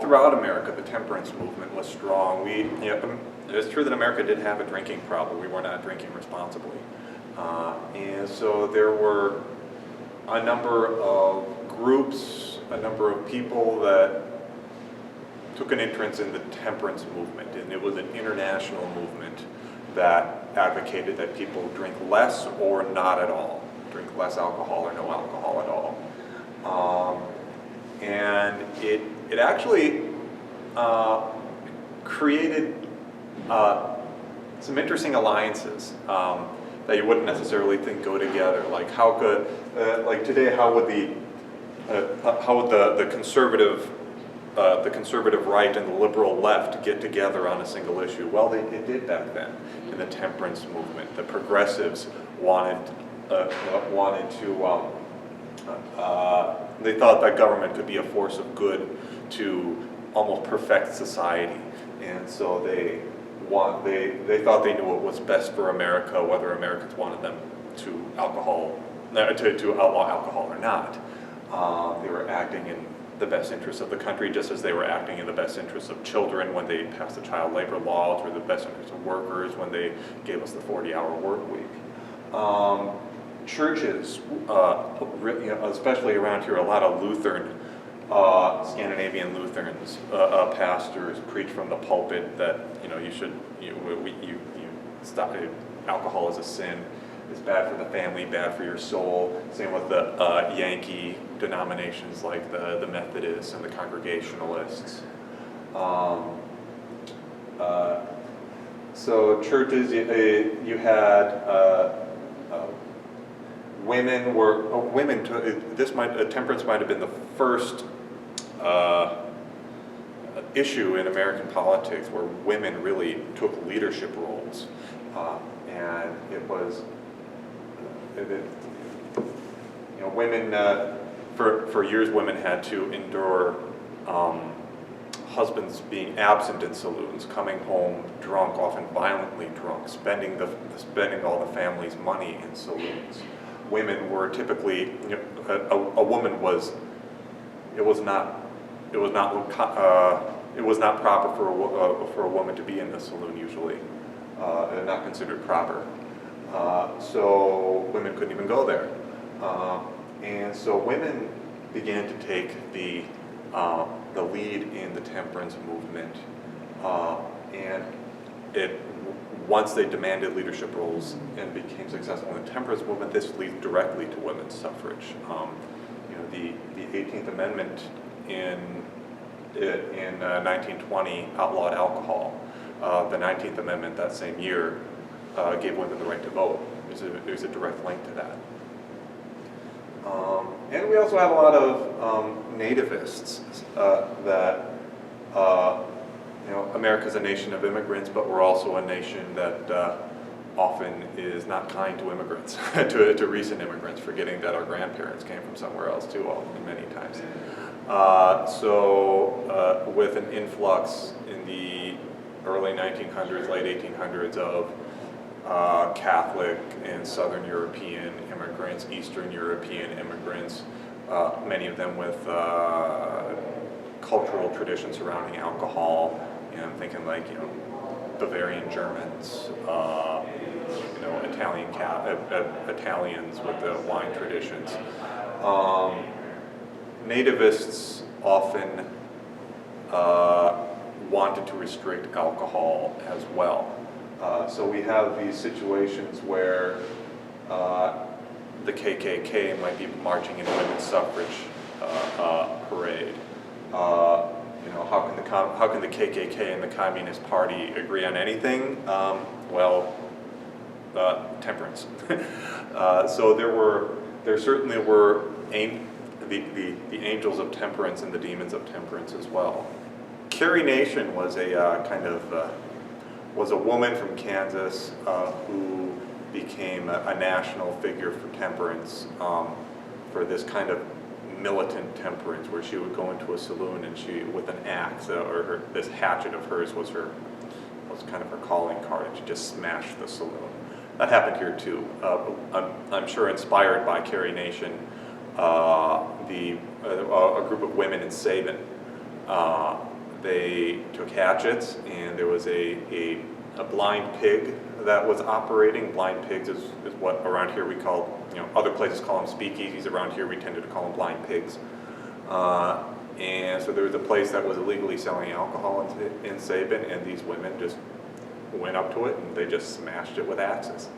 throughout America, the temperance movement was strong. It's true that America did have a drinking problem. We were not drinking responsibly. And so there were a number of groups, a number of people that took an interest in the temperance movement, and it was an international movement that advocated that people drink less or not at all, drink less alcohol or no alcohol at all. And it actually created some interesting alliances that you wouldn't necessarily think go together. Like how could, like today, how would the conservative right and the liberal left get together on a single issue? Well, they did back then in the temperance movement. The progressives wanted to. They thought that government could be a force of good to almost perfect society, and so they thought they knew what was best for America, whether Americans wanted them to outlaw alcohol or not. They were acting in the best interests of the country, just as they were acting in the best interests of children when they passed the child labor laws, or the best interests of workers when they gave us the 40-hour work week. Churches, especially around here, a lot of Lutheran, Scandinavian Lutherans, pastors preach from the pulpit that you stop. Alcohol is a sin. It's bad for the family, bad for your soul. Same with the Yankee denominations like the Methodists and the Congregationalists. So churches, you had temperance might have been the first issue in American politics where women really took leadership roles, and it was. Women, for years, women had to endure husbands being absent in saloons, coming home drunk, often violently drunk, spending all the family's money in saloons. Women were typically, a woman was. It was not proper for a woman to be in the saloon usually, not considered proper. So women couldn't even go there. And so women began to take the lead in the temperance movement, and once they demanded leadership roles and became successful in the temperance movement, this leads directly to women's suffrage. The 18th Amendment in 1920 outlawed alcohol. The 19th Amendment that same year gave women the right to vote. There's a direct link to that. And we also have a lot of nativists that, America's a nation of immigrants, but we're also a nation that often is not kind to immigrants, to recent immigrants, forgetting that our grandparents came from somewhere else too, many times. So with an influx in the early 1900s, late 1800s of Catholic and Southern European immigrants, Eastern European immigrants, many of them with cultural traditions surrounding alcohol. I'm thinking like Bavarian Germans, Italians with the wine traditions. Nativists often wanted to restrict alcohol as well. So we have these situations where the KKK might be marching in a women's suffrage parade. How can the KKK and the Communist Party agree on anything? Temperance. So there certainly were the angels of temperance and the demons of temperance as well. Carrie Nation was was a woman from Kansas who became a national figure for temperance, for this kind of militant temperance, where she would go into a saloon and she, with an axe this hatchet of hers was kind of her calling card, and she just smashed the saloon. That happened here too. I'm sure inspired by Carrie Nation, a group of women in Sabin They took hatchets, and there was a blind pig that was operating. Blind pigs is what around here we call, other places call them speakeasies. Around here we tended to call them blind pigs. And so there was a place that was illegally selling alcohol in Sabin, and these women just went up to it and they just smashed it with axes.